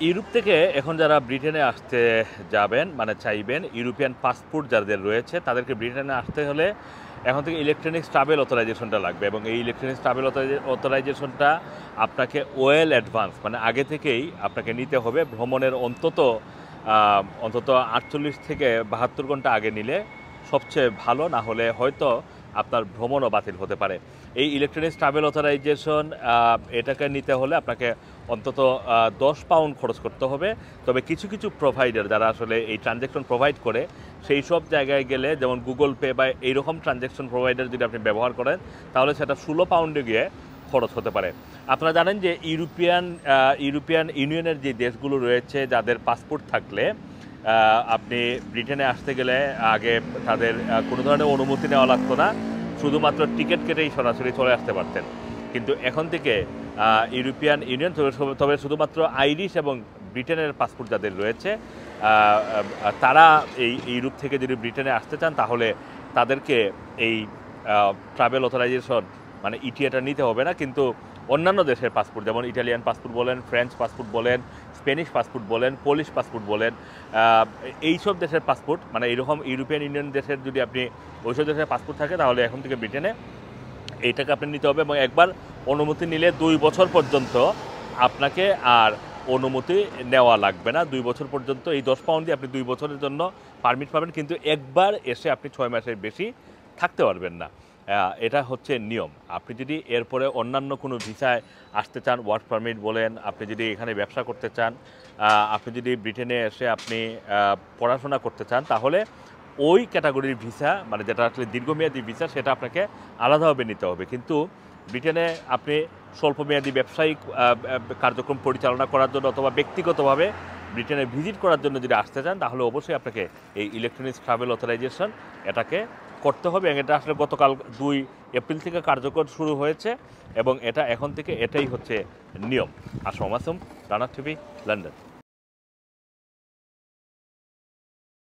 Europe থেকে এখন যারা ব্রিটেনে আসতে যাবেন মানে চাইবেন ইউরোপিয়ান পাসপোর্ট যাদের রয়েছে তাদেরকে ব্রিটেনে আসতে হলে এখন থেকে ইলেকট্রনিক্স ট্রাভেল অথরাইজেশনটা লাগবে এবং এই ইলেকট্রনিক্স ট্রাভেল অথরাইজেশনটা আপনাকে ওয়েল অ্যাডভান্স মানে আগে থেকেই আপনাকে নিতে হবে ভ্রমণের অন্তত 48 থেকে 72 ঘন্টা আগে নিলে সবচেয়ে ভালো, না হলে হয়তো আপনার ভ্রমণও বাতিল হতে পারে। এই ইলেকট্রনিক্স ট্রাভেল অথরাইজেশন এটাকে নিতে হলে আপনাকে অন্তত 10 পাউন্ড খরচ করতে হবে। তবে কিছু কিছু প্রোভাইডার যারা আসলে এই ট্রানজ্যাকশন প্রোভাইড করে সেই সব জায়গায় গেলে যেমন গুগল পে বা এইরকম ট্রানজ্যাকশন প্রোভাইডার যদি আপনি ব্যবহার করেন তাহলে সেটা 16 পাউন্ডে গিয়ে খরচ হতে পারে। আপনারা জানেন যে ইউরোপিয়ান ইউনিয়নের যে দেশগুলো রয়েছে যাদের পাসপোর্ট থাকলে আপনি ব্রিটেনে আসতে গেলে আগে তাদের কোনো ধরনের অনুমতি নেওয়া লাগতো না, শুধুমাত্র টিকিট কেটেই সরাসরি চলে আসতে পারতেন। কিন্তু এখন থেকে ইউরোপিয়ান ইউনিয়ন তবে শুধুমাত্র আইরিশ এবং ব্রিটেনের পাসপোর্ট যাদের রয়েছে তারা এই ইউরোপ থেকে যদি ব্রিটেনে আসতে চান তাহলে তাদেরকে এই ট্রাভেল অথরাইজেশন মানে ইটিএটা নিতে হবে না। কিন্তু অন্যান্য দেশের পাসপোর্ট যেমন ইটালিয়ান পাসপোর্ট বলেন, ফ্রেঞ্চ পাসপোর্ট বলেন, স্প্যানিশ পাসপোর্ট বলেন, পোলিশ পাসপোর্ট বলেন, এইসব দেশের পাসপোর্ট মানে এরকম ইউরোপিয়ান ইউনিয়ন দেশের যদি আপনি ওইসব দেশের পাসপোর্ট থাকে তাহলে এখন থেকে ব্রিটেনে এইটাকে আপনি নিতে হবে এবং একবার অনুমতি নিলে 2 বছর পর্যন্ত আপনাকে আর অনুমতি নেওয়া লাগবে না। 2 বছর পর্যন্ত এই 10 পাউন্ড দিয়ে আপনি 2 বছরের জন্য পারমিট পাবেন, কিন্তু একবার এসে আপনি 6 মাসের বেশি থাকতে পারবেন না। এটা হচ্ছে নিয়ম। আপনি যদি এরপরে অন্যান্য কোনো ভিসায় আসতে চান, ওয়ার্ক পারমিট বলেন, আপনি যদি এখানে ব্যবসা করতে চান, আপনি যদি ব্রিটেনে এসে আপনি পড়াশোনা করতে চান তাহলে ওই ক্যাটাগরির ভিসা মানে যেটা আসলে দীর্ঘমেয়াদী ভিসা সেটা আপনাকে আলাদাভাবে নিতে হবে। কিন্তু ব্রিটেনে আপনি স্বল্পমেয়াদী ব্যবসায়িক কার্যক্রম পরিচালনা করার জন্য অথবা ব্যক্তিগতভাবে ব্রিটেনে ভিজিট করার জন্য যদি আসতে চান তাহলে অবশ্যই আপনাকে এই ইলেকট্রনিক্স ট্রাভেল অথরাইজেশন এটাকে করতে হবে এবং এটা আসলে গতকাল 2 এপ্রিল থেকে কার্যকর শুরু হয়েছে এবং এটা এখন থেকে এটাই হচ্ছে নিয়ম। Assam Masum, Rana TV, London.